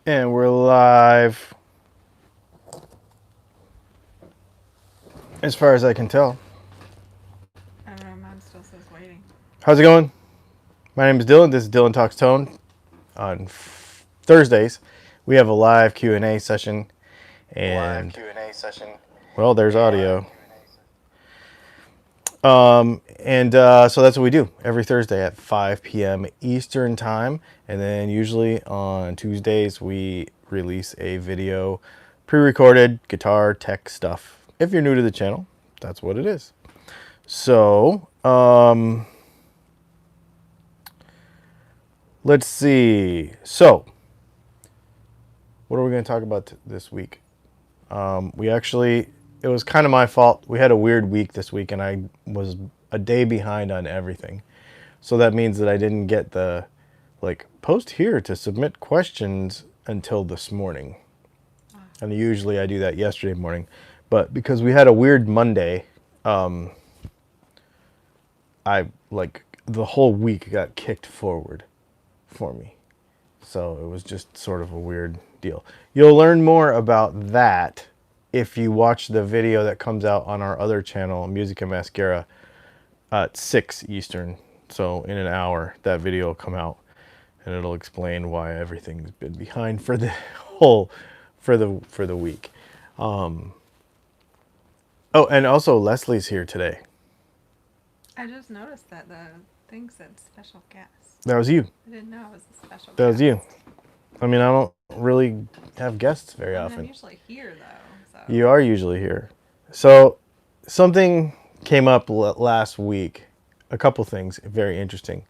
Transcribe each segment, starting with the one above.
And we're live, as far as I can tell. I don't know. Mine still says waiting. How's it going? My name is Dylan. This is Dylan Talks Tone. On Thursdays, we have a live Q&A session, and well, there's audio. And so that's what we do every Thursday at 5 p.m. Eastern Time. And then usually on Tuesdays, we release a video, pre recorded guitar tech stuff. If you're new to the channel, that's what it is. So, let's see. So, what are we going to talk about this week? It was kind of my fault. We had a weird week this week, and I was a day behind on everything. So that means that I didn't get the, like, post here to submit questions until this morning. And usually I do that yesterday morning. But because we had a weird Monday, the whole week got kicked forward for me. So it was just sort of a weird deal. You'll learn more about that if you watch the video that comes out on our other channel, Music and Mascara, at 6 Eastern. So in an hour, that video will come out, and it'll explain why everything's been behind for the whole for the week. Oh, and also Leslie's here today. I just noticed that the thing said special guest. That was you. I didn't know it was a special That was you. guest. I mean, I don't really have guests very I mean, I'm often. usually here though, so. You are usually here. So something came up last week. A couple things very interesting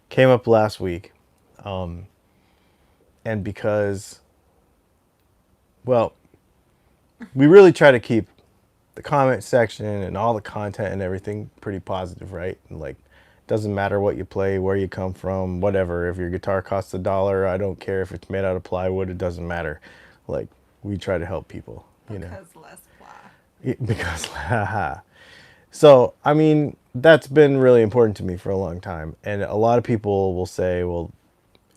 came up last week, and because, well, we really try to keep the comment section and all the content and everything pretty positive, right? And like, doesn't matter what you play, where you come from, whatever. If your guitar costs $1, I don't care if it's made out of plywood. It doesn't matter. Like, we try to help people, you know. Because less fly. Because, haha. So, I mean, that's been really important to me for a long time. And a lot of people will say, well,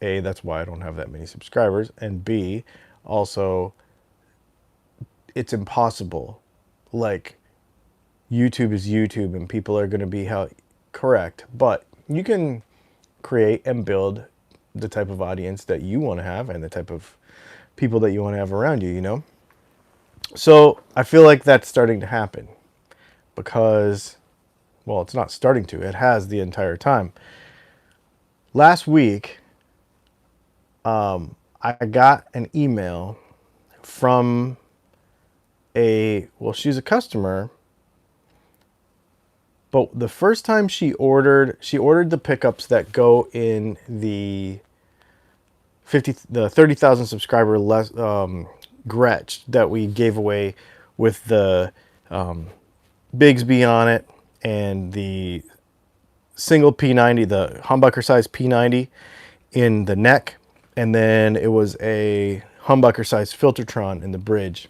A, that's why I don't have that many subscribers. And B, also, it's impossible. Like, YouTube is YouTube and people are going to be correct. But you can create and build the type of audience that you want to have and the type of people that you want to have around you, you know? So I feel like that's starting to happen because, well, it's not starting to, it has the entire time. Last week, I got an email from she's a customer, but the first time she ordered the pickups that go in the 30,000 subscriber Gretsch that we gave away with the Bigsby on it and the single P90, the humbucker size P90 in the neck, and then it was a humbucker size Filtertron in the bridge.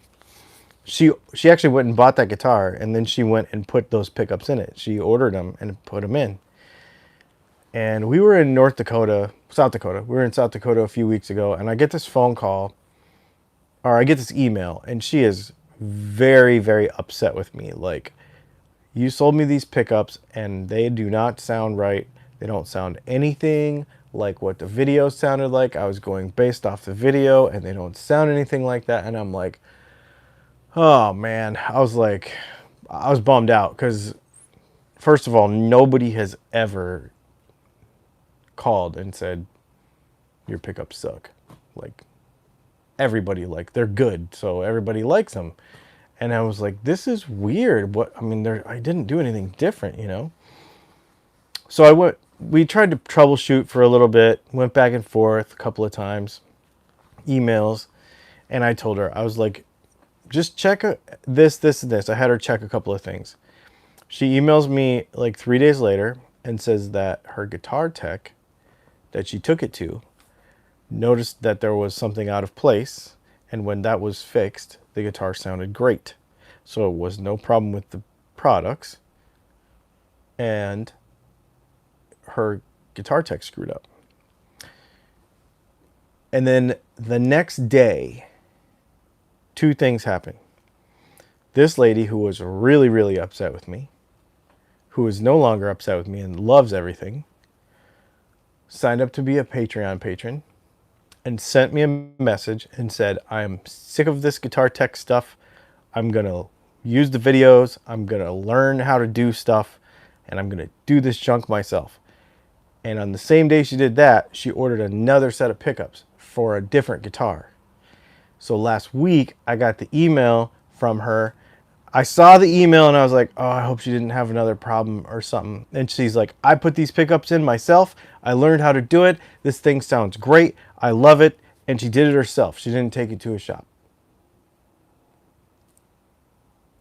She actually went and bought that guitar, and then she went and put those pickups in it. She ordered them and put them in. And we were in South Dakota. We were in South Dakota a few weeks ago, and I get this phone call, or I get this email, and she is very, very upset with me. Like, you sold me these pickups, and they do not sound right. They don't sound anything like what the video sounded like. I was going based off the video, and they don't sound anything like that. And I'm like, oh man, I was bummed out because, first of all, nobody has ever called and said your pickups suck. Like, everybody, like, they're good, so everybody likes them. And I was like, this is weird. What, I mean, I didn't do anything different, you know. So we tried to troubleshoot for a little bit, went back and forth a couple of times, emails, and I told her, I was like, just check this, and this. I had her check a couple of things. She emails me like 3 days later and says that her guitar tech that she took it to noticed that there was something out of place, and when that was fixed, the guitar sounded great. So it was no problem with the products, and her guitar tech screwed up. And then the next day, two things happened. This lady who was really, really upset with me, who is no longer upset with me and loves everything, signed up to be a Patreon patron and sent me a message and said, I'm sick of this guitar tech stuff. I'm going to use the videos. I'm going to learn how to do stuff. And I'm going to do this junk myself. And on the same day she did that, she ordered another set of pickups for a different guitar. So last week, I got the email from her. I saw the email and I was like, oh, I hope she didn't have another problem or something. And she's like, I put these pickups in myself. I learned how to do it. This thing sounds great. I love it. And she did it herself. She didn't take it to a shop.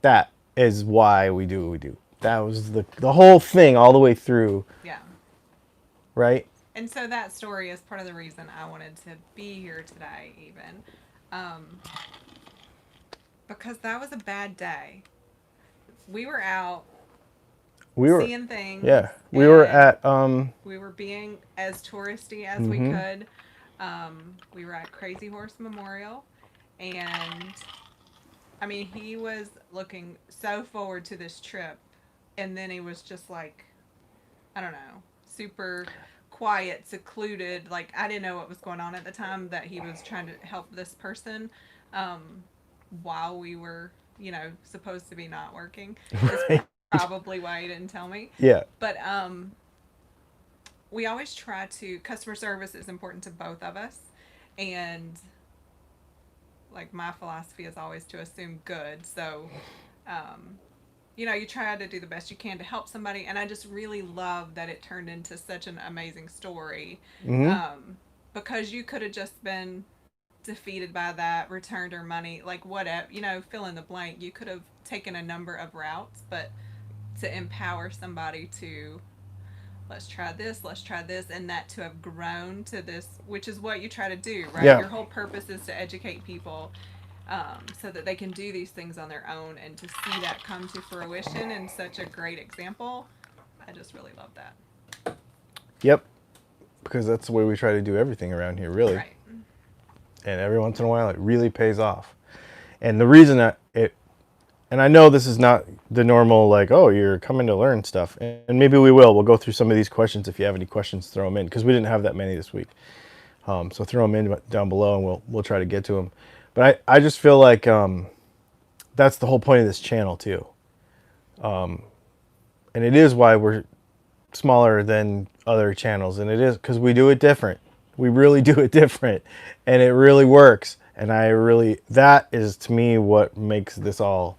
That is why we do what we do. That was the whole thing all the way through. Yeah. Right? And so that story is part of the reason I wanted to be here today, even. Because that was a bad day. We were out We were, seeing things, yeah, we were and at, we were being as touristy as we mm-hmm. could. We were at Crazy Horse Memorial, and I mean, he was looking so forward to this trip, and then he was just like, I don't know, super quiet, secluded. Like, I didn't know what was going on at the time that he was trying to help this person um, while we were, supposed to be not working. Is Right? probably why he didn't tell me. Yeah. But we always try to, customer service is important to both of us. And like my philosophy is always to assume good. So, um, you try to do the best you can to help somebody. And I just really love that it turned into such an amazing story, Mm-hmm. because you could have just been defeated by that, returned her money, like whatever, fill in the blank. You could have taken a number of routes, but to empower somebody to let's try this, and that to have grown to this, which is what you try to do, right? Yeah. Your whole purpose is to educate people, so that they can do these things on their own, and to see that come to fruition in such a great example. I just really love that. Yep. Because that's the way we try to do everything around here, really. Right. And every once in a while, it really pays off. And the reason that and I know this is not the normal, like, oh, you're coming to learn stuff. And maybe we will. We'll go through some of these questions. If you have any questions, throw them in, because we didn't have that many this week. So throw them in down below, and we'll try to get to them. But I just feel like that's the whole point of this channel, too. And it is why we're smaller than other channels. And it is because we do it different. We really do it different. And it really works. And that is to me what makes this all,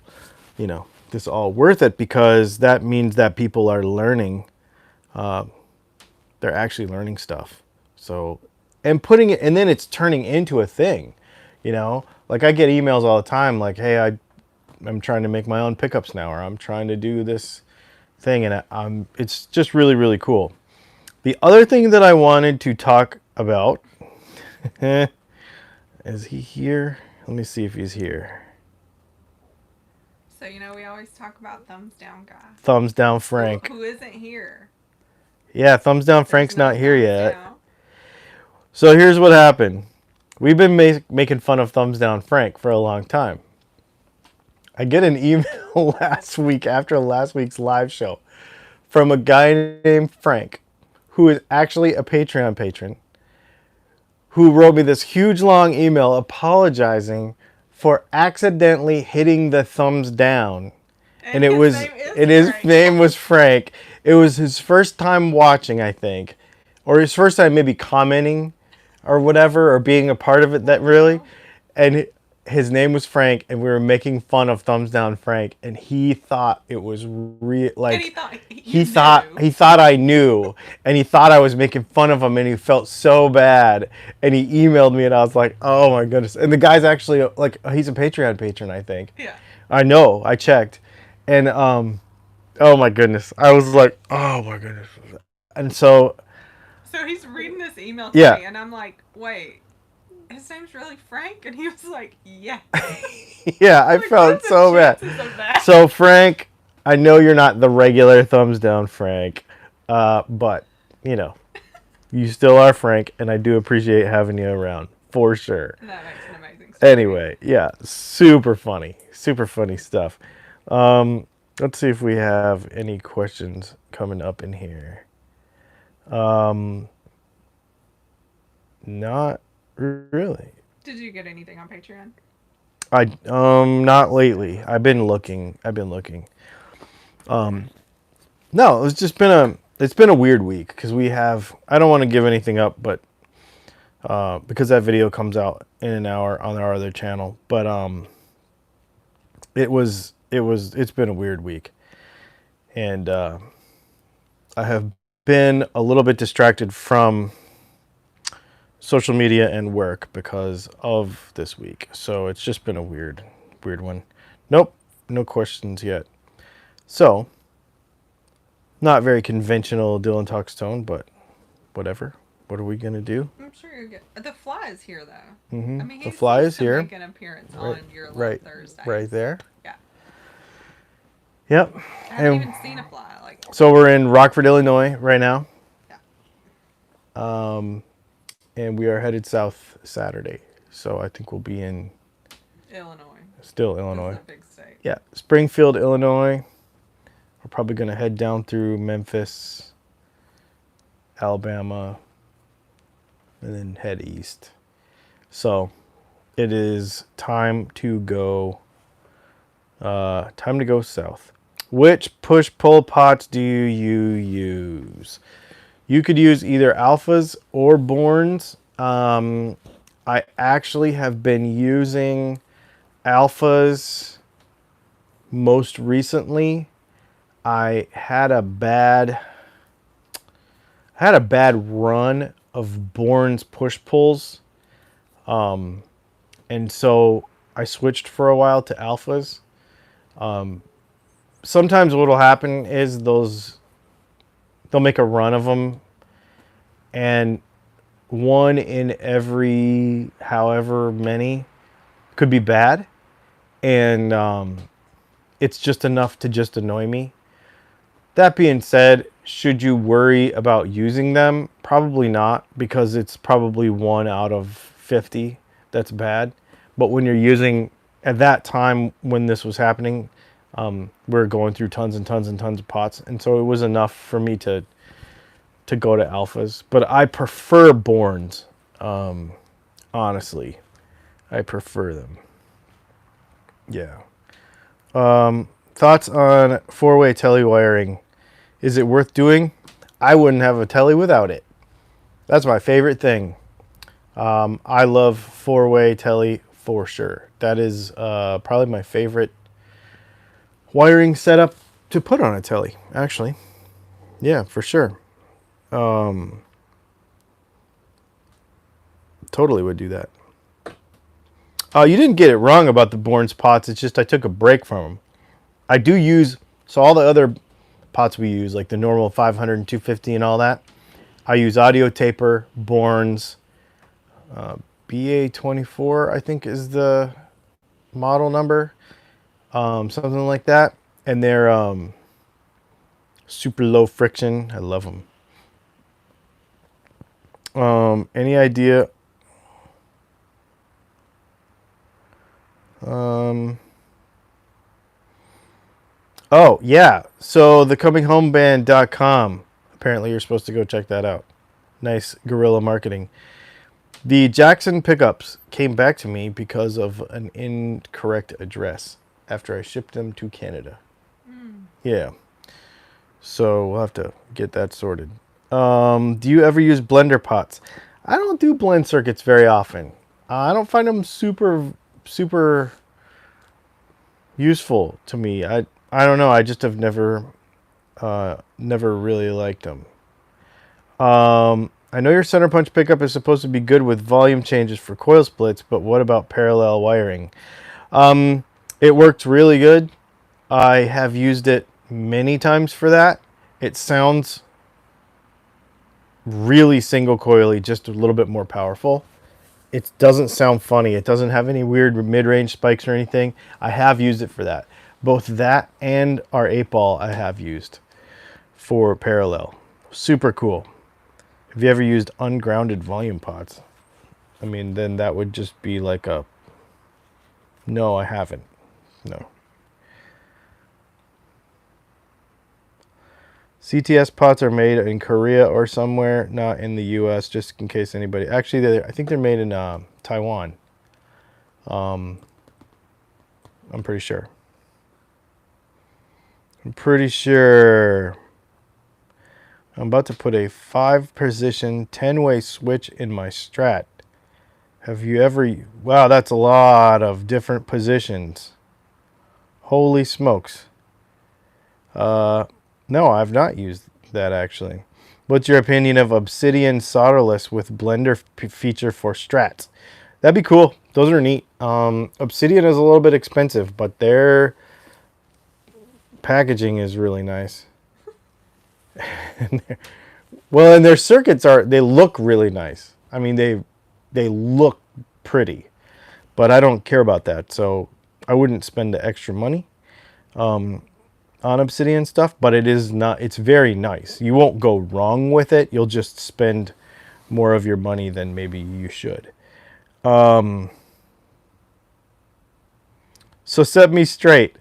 this all worth it, because that means that people are learning. They're actually learning stuff. So, and putting it, and then it's turning into a thing, like I get emails all the time, like, hey, I'm trying to make my own pickups now, or I'm trying to do this thing. And it's just really, really cool. The other thing that I wanted to talk about, is he here? Let me see if he's here. So we always talk about thumbs down guy. Thumbs down Frank. Who isn't here? Yeah, thumbs down There's Frank's no not here thumbs yet. down. So here's what happened. We've been making fun of thumbs down Frank for a long time. I get an email last week after last week's live show from a guy named Frank, who is actually a Patreon patron, who wrote me this huge long email apologizing for accidentally hitting the thumbs down. And his name was Frank. It was his first time watching, I think, or his first time maybe commenting or whatever, or being a part of it, that really. And his name was Frank, and we were making fun of thumbs down Frank, and he thought it was real, like, and he thought I knew, and he thought I was making fun of him, and he felt so bad, and he emailed me, and I was like, oh my goodness. And the guy's actually, like, he's a Patreon patron, I think. Yeah. I know, I checked. And oh my goodness, I was like, oh my goodness. And so he's reading this email to me, and I'm like, wait, his name's really Frank? And he was like, yeah. Yeah, I felt so bad. So Frank, I know you're not the regular thumbs down Frank, but you still are Frank, and I do appreciate having you around for sure. That makes an amazing story. Anyway, yeah, super funny stuff. Let's see if we have any questions coming up in here. Not really. Did you get anything on Patreon? I not lately. I've been looking. No, it's been a weird week because we have. I don't want to give anything up, but because that video comes out in an hour on our other channel. But it's been a weird week, and I have been a little bit distracted from social media and work because of this week. So it's just been a weird one. Nope, no questions yet. So, not very conventional Dylan Talks tone, but whatever. What are we gonna do? I'm sure you're good. The fly is here though. Mm-hmm. I mean, The fly is here. Make an appearance Right, on your right, Thursday. right there. Yeah. Yep. I haven't even seen a fly. Like. So we're in Rockford, Illinois, right now. Yeah. And we are headed south Saturday. So I think we'll be in Illinois. Still Illinois. That's a big state. Yeah, Springfield, Illinois. We're probably gonna head down through Memphis, Alabama, and then head east. So it is time to go. Time to go south. Which push-pull pots do you use? You could use either alphas or borns. I actually have been using alphas most recently. I had a bad run of borns push-pulls. And so I switched for a while to alphas. Sometimes what will happen is they'll make a run of them, and one in every however many could be bad, and it's just enough to just annoy me. That being said, should you worry about using them? Probably not, because it's probably 1 out of 50 that's bad. But when you're using, at that time when this was happening, we were going through tons and tons and tons of pots, and so it was enough for me to go to alphas. But I prefer borns, honestly. I prefer them. Yeah. Thoughts on 4-way telly wiring? Is it worth doing? I wouldn't have a telly without it. That's my favorite thing. I love 4-way telly for sure. That is probably my favorite wiring setup to put on a telly, actually. Yeah, for sure. Totally would do that. You didn't get it wrong about the Bourne's pots. It's just I took a break from them. I do use, so all the other pots we use, like the normal 500 and 250 and all that, I use Audio Taper, Bourne's, BA24, I think is the model number. Something like that. And they're super low friction. I love them. Any idea? Oh, yeah. So the cominghomeband.com. Apparently you're supposed to go check that out. Nice guerrilla marketing. The Jackson pickups came back to me because of an incorrect address after I shipped them to Canada. Yeah. So we'll have to get that sorted. Do you ever use blender pots? I don't do blend circuits very often. I don't find them super useful to me. I don't know. I just have never really liked them. I know your center punch pickup is supposed to be good with volume changes for coil splits, but what about parallel wiring? It worked really good. I have used it many times for that. It sounds really single coily, just a little bit more powerful. It doesn't sound funny. It doesn't have any weird mid-range spikes or anything. I have used it for that. Both that and our 8-ball I have used for parallel. Super cool. Have you ever used ungrounded volume pots? I mean, then that would just be like a, no, I haven't. No. CTS pots are made in Korea or somewhere, not in the U.S., just in case anybody. Actually, I think they're made in Taiwan. I'm pretty sure. I'm pretty sure. I'm about to put a 5-position 10-way switch in my Strat. Have you ever... Wow, that's a lot of different positions. Holy smokes. No, I've not used that actually. What's your opinion of Obsidian solderless with blender feature for Strats? That'd be cool. Those are neat. Obsidian is a little bit expensive, but their packaging is really nice. Well, and their circuits they look really nice. I mean, they look pretty, but I don't care about that, so I wouldn't spend the extra money on Obsidian stuff. But it's very nice. You won't go wrong with it. You'll just spend more of your money than maybe you should. So set me straight.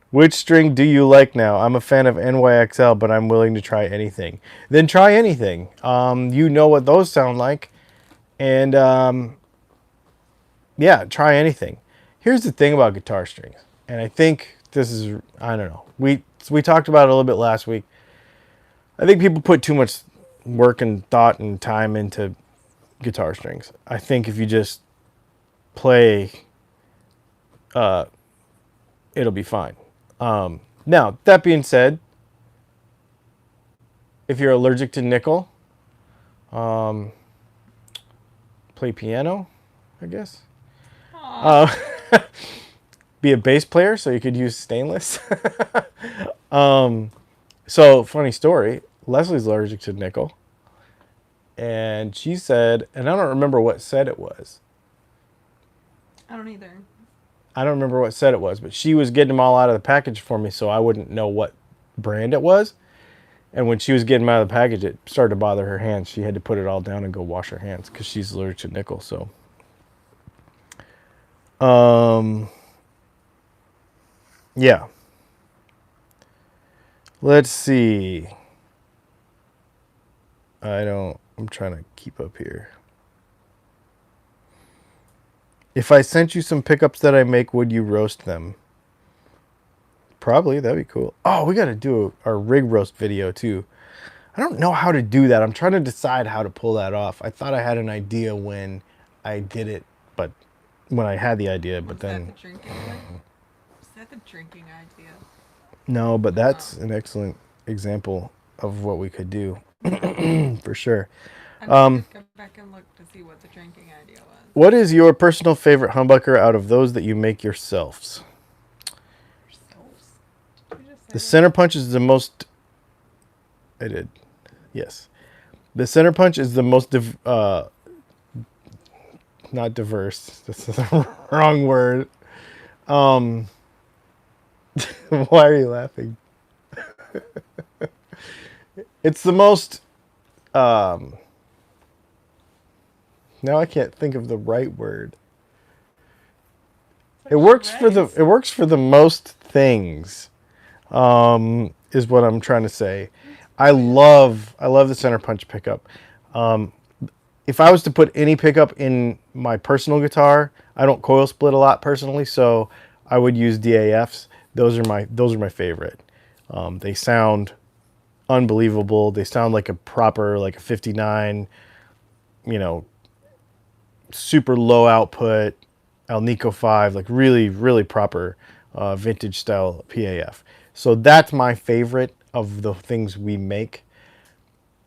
Which string do you like now? I'm a fan of NYXL, but I'm willing to try anything. Then try anything. You know what those sound like. And yeah, try anything. Here's the thing about guitar strings. And I think this is, I don't know. We talked about it a little bit last week. I think people put too much work and thought and time into guitar strings. I think if you just play, it'll be fine. Now, that being said, if you're allergic to nickel, play piano, I guess. Be a bass player, so you could use stainless. So, funny story, Leslie's allergic to nickel. And she said, and I don't remember what set it was. I don't either. I don't remember what set it was, but she was getting them all out of the package for me so I wouldn't know what brand it was. And when she was getting them out of the package, it started to bother her hands. She had to put it all down and go wash her hands because she's allergic to nickel. So, yeah. Let's see. I'm trying to keep up here. If I sent you some pickups that I make, would you roast them? Probably. That'd be cool. Oh, we got to do our rig roast video too. I don't know how to do that. I'm trying to decide how to pull that off. I thought I had an idea when I did it, but when I had the idea, but then... Is that the drinking idea? No, but that's an excellent example of what we could do. For sure. I need to go back and look to see what the drinking idea was. What is your personal favorite humbucker out of those that you make yourselves? The center punch is the most... I did. Yes. The center punch is the most... not diverse. That's the wrong word. Why are you laughing? It's the most... now I can't think of the right word. It works for the most things. Is what I'm trying to say. I love the center punch pickup. If I was to put any pickup in my personal guitar, I don't coil split a lot personally, so I would use DAFs. Those are my favorite. They sound unbelievable. They sound like a proper, like a 59, super low output Alnico 5, like really, really proper vintage style PAF. So that's my favorite of the things we make.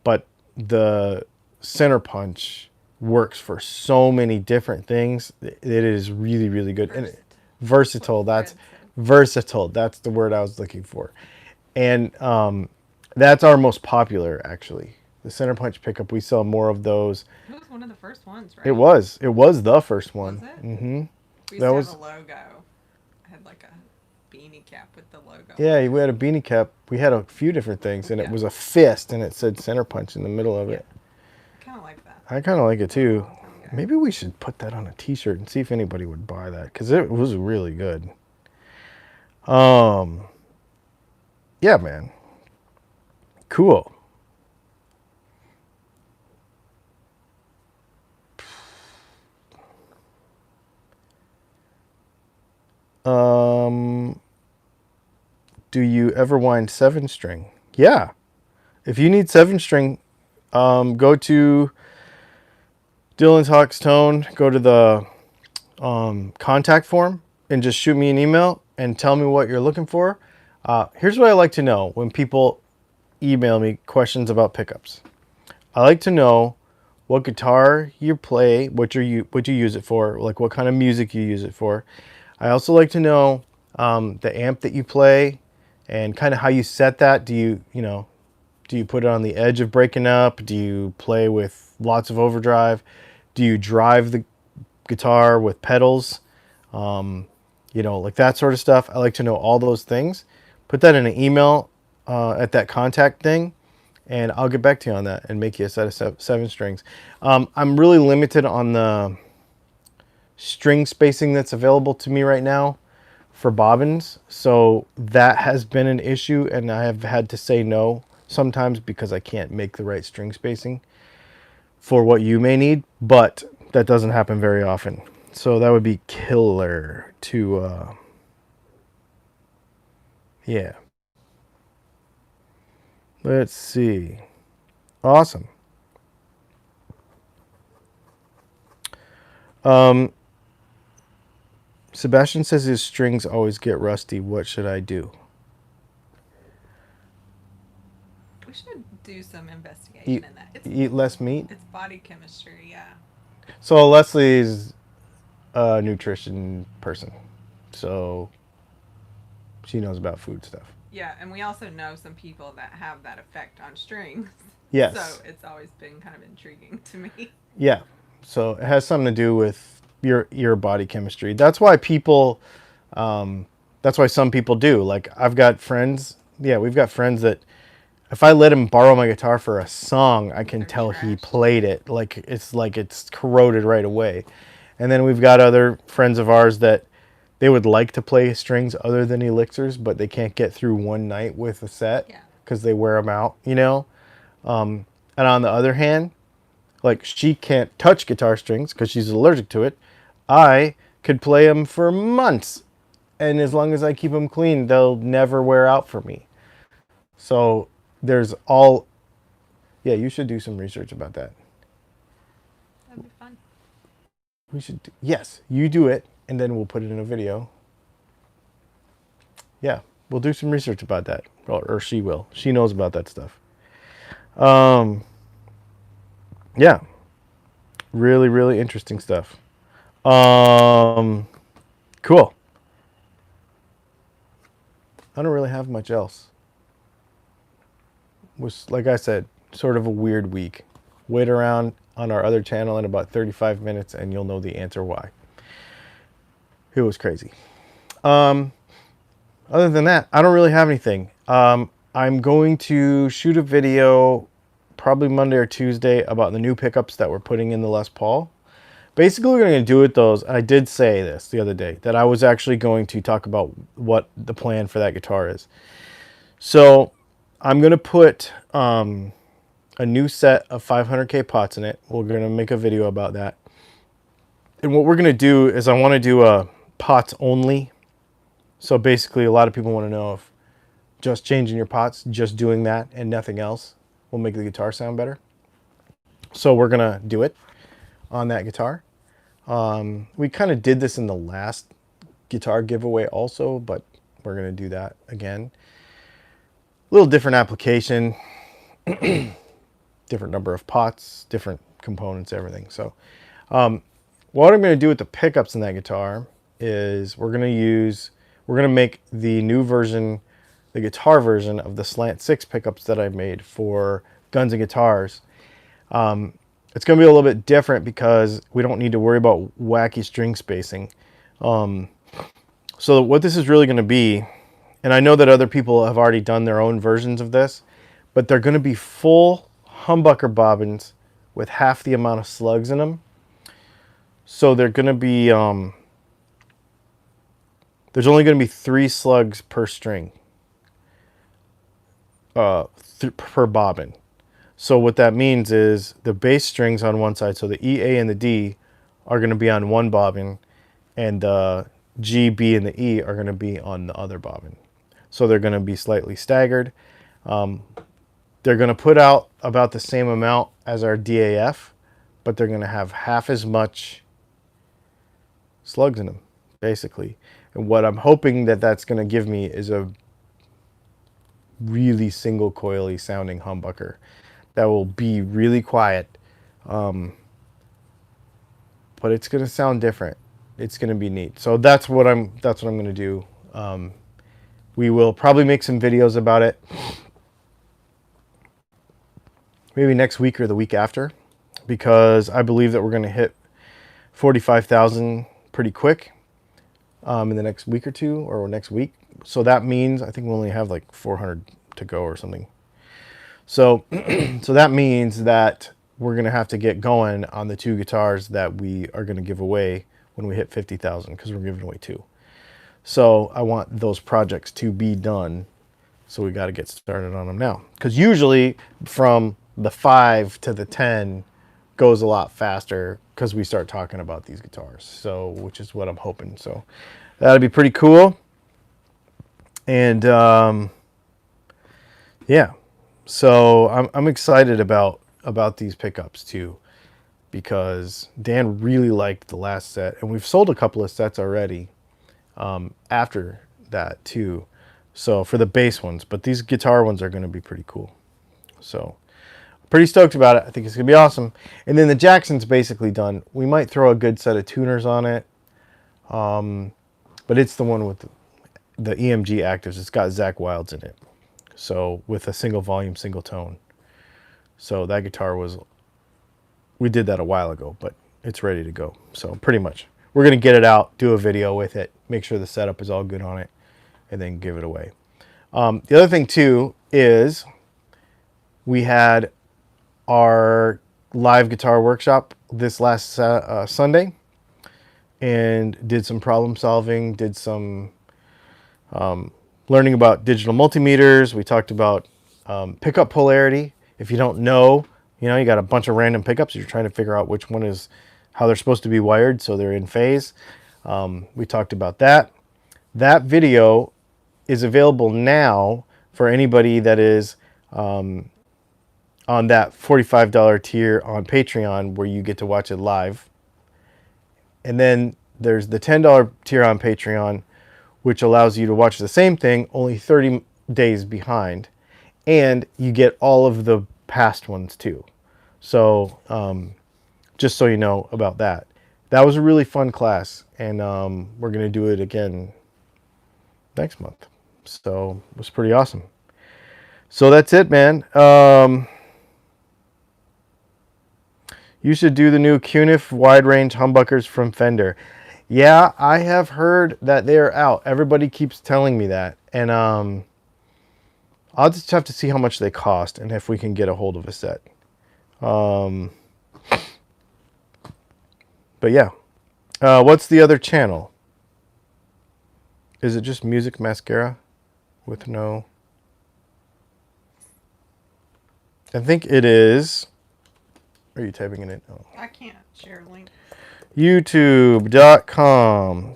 But the center punch works for so many different things. It is really, really good. And versatile. That's versatile. That's the word I was looking for. And that's our most popular, actually. The center punch pickup. We sell more of those. It was one of the first ones, right? It was. It was the first one. Was it? Mm-hmm. We used to have a logo. I had like a beanie cap with the logo. Yeah, we had a beanie cap. We had a few different things, and it was a fist, and it said center punch in the middle of it. I kind of like that. I kind of like it too. Maybe we should put that on a t-shirt and see if anybody would buy that, because it was really good. Um, yeah, man. Cool. Um, do you ever wind 7-string? Yeah. If you need 7-string, go to Dylan's Hawks Tone, go to the contact form and just shoot me an email and tell me what you're looking for. Here's what I like to know when people email me questions about pickups. I like to know what guitar you play, what you use it for, like what kind of music you use it for. I also like to know the amp that you play and kind of how you set that. Do you put it on the edge of breaking up? Do you play with lots of overdrive? Do you drive the guitar with pedals? Like that sort of stuff. I like to know all those things. Put that in an email at that contact thing, and I'll get back to you on that and make you a set of 7 strings. I'm really limited on the string spacing that's available to me right now for bobbins, so that has been an issue, and I have had to say no sometimes because I can't make the right string spacing for what you may need, but that doesn't happen very often. So that would be killer to, yeah. Let's see. Awesome. Sebastian says his strings always get rusty. What should I do? We should do some investigation Eat, in that. eat less meat. It's body chemistry, yeah. So Leslie's a nutrition person, so she knows about food stuff. Yeah, and we also know some people that have that effect on strings. Yes. So it's always been kind of intriguing to me. Yeah. So it has something to do with your body chemistry. That's why people, that's why some people do. Like I've got friends. Yeah, we've got friends that if I let him borrow my guitar for a song, I can They're tell he trashed. played it like it's corroded right away. And then we've got other friends of ours that they would like to play strings other than elixirs, but they can't get through one night with a set Yeah. because they wear them out, And on the other hand, like she can't touch guitar strings because she's allergic to it. I could play them for months, and as long as I keep them clean, they'll never wear out for me. So there's all, yeah, you should do some research about that. That'd be fun. We should, yes, you do it, and then we'll put it in a video. Yeah, we'll do some research about that, or she will. She knows about that stuff. Yeah, really, really interesting stuff. Cool. I don't really have much else. Was, like I said, sort of a weird week. Wait around on our other channel in about 35 minutes and you'll know the answer why. It was crazy. Other than that, I don't really have anything. I'm going to shoot a video probably Monday or Tuesday about the new pickups that we're putting in the Les Paul. Basically, we're going to do with those. I did say this the other day, that I was actually going to talk about what the plan for that guitar is. So I'm going to put a new set of 500K pots in it. We're going to make a video about that. And what we're going to do is I want to do a pots only. So basically, a lot of people want to know if just changing your pots, just doing that and nothing else will make the guitar sound better. So we're going to do it on that guitar. We kind of did this in the last guitar giveaway also, but we're going to do that again. A little different application, different number of pots, different components, everything. So what I'm going to do with the pickups in that guitar is we're going to make the new version, the guitar version of the Slant 6 pickups that I made for Guns and Guitars. It's going to be a little bit different because we don't need to worry about wacky string spacing. So what this is really going to be, and I know that other people have already done their own versions of this, but they're going to be full humbucker bobbins with half the amount of slugs in them. So they're going to be, there's only going to be 3 slugs per string, per bobbin. So what that means is the bass strings on one side, so the E, A, and the D are going to be on one bobbin, and the G, B, and the E are going to be on the other bobbin. So they're going to be slightly staggered. They're going to put out about the same amount as our DAF, but they're going to have half as much slugs in them, basically. And what I'm hoping that that's going to give me is a really single coily sounding humbucker that will be really quiet, but it's going to sound different. It's going to be neat. So that's what I'm going to do. We will probably make some videos about it, maybe next week or the week after, because I believe that we're going to hit 45,000 pretty quick in the next week or two, or next week. So that means I think we only have like 400 to go or something. So so that means that we're going to have to get going on the 2 guitars that we are going to give away when we hit 50,000, because we're giving away 2. So I want those projects to be done. So we got to get started on them now, because usually from the 5 to the 10 goes a lot faster because we start talking about these guitars. So, which is what I'm hoping. So that'll be pretty cool. And yeah, so I'm excited about these pickups too, because Dan really liked the last set, and we've sold a couple of sets already after that too. So for the bass ones, but these guitar ones are going to be pretty cool. So pretty stoked about it. I think it's going to be awesome. And then the Jackson's basically done. We might throw a good set of tuners on it. But it's the one with the EMG actives. It's got Zach Wilds in it. So with a single volume, single tone. So that guitar we did that a while ago, but it's ready to go. So pretty much we're going to get it out, do a video with it, make sure the setup is all good on it, and then give it away. The other thing too is we had our live guitar workshop this last Sunday, and did some problem solving, did some learning about digital multimeters. We talked about pickup polarity. If you don't know, you got a bunch of random pickups. You're trying to figure out which one is how they're supposed to be wired so they're in phase. We talked about that. That video is available now for anybody that is on that $45 tier on Patreon, where you get to watch it live. And then there's the $10 tier on Patreon, which allows you to watch the same thing, only 30 days behind. And you get all of the past ones too. So just so you know about that. That was a really fun class, and we're going to do it again next month. So it was pretty awesome. So that's it, man. You should do the new Cunif wide range humbuckers from Fender. Yeah, I have heard that they are out. Everybody keeps telling me that. And I'll just have to see how much they cost and if we can get a hold of a set. But yeah. What's the other channel? Is it just Music Mascara with no... I think it is... Are you typing it in? Oh. I can't share a link. YouTube.com/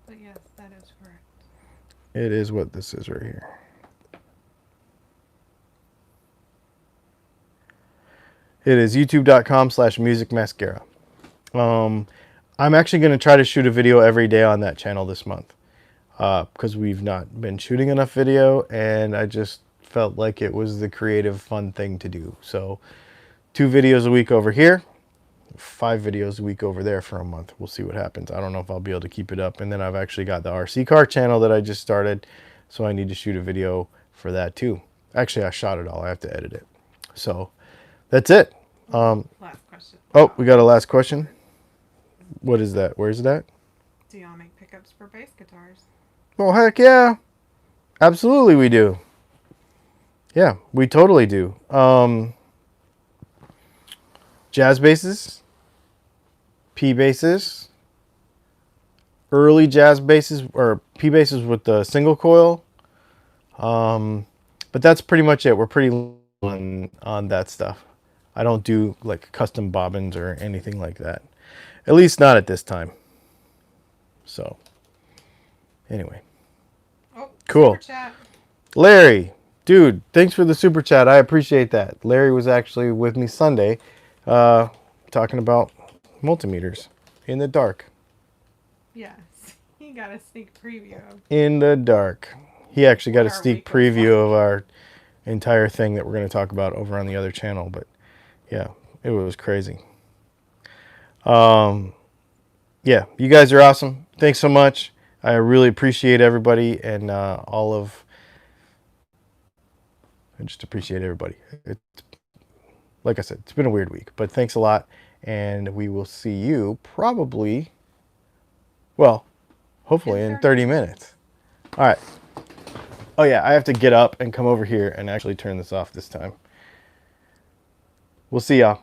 But yes, that is correct. It is what this is right here. It is youtube.com/music mascara. I'm actually going to try to shoot a video every day on that channel this month, because we've not been shooting enough video, and I just felt like it was the creative, fun thing to do. So 2 videos a week over here, 5 videos a week over there for a month. We'll see what happens. I don't know if I'll be able to keep it up. And then I've actually got the RC car channel that I just started, so I need to shoot a video for that too. Actually, I shot it all. I have to edit it. So that's it. Last question. Oh, we got a last question. What is that? Where's that? Do y'all make pickups for bass guitars? Oh, heck yeah. Absolutely we do. Yeah, we totally do. jazz basses, P basses, early jazz basses or P basses with the single coil. But that's pretty much it. We're pretty on that stuff. I don't do like custom bobbins or anything like that. At least not at this time. So, anyway. Oh, Cool. super chat. Larry, dude, thanks for the super chat. I appreciate that. Larry was actually with me Sunday talking about multimeters in the dark. Yes, he got a sneak preview of In the dark. He actually got what a our sneak week looks preview of like. our entire thing that we're going to talk about over on the other channel. But yeah, it was crazy. Yeah, you guys are awesome. Thanks so much. I really appreciate everybody and all of. I just appreciate everybody. It's, like I said, it's been a weird week, but thanks a lot. And we will see you probably, well, In hopefully in 30 30 minutes. minutes. All right. Oh, yeah, I have to get up and come over here and actually turn this off this time. We'll see y'all.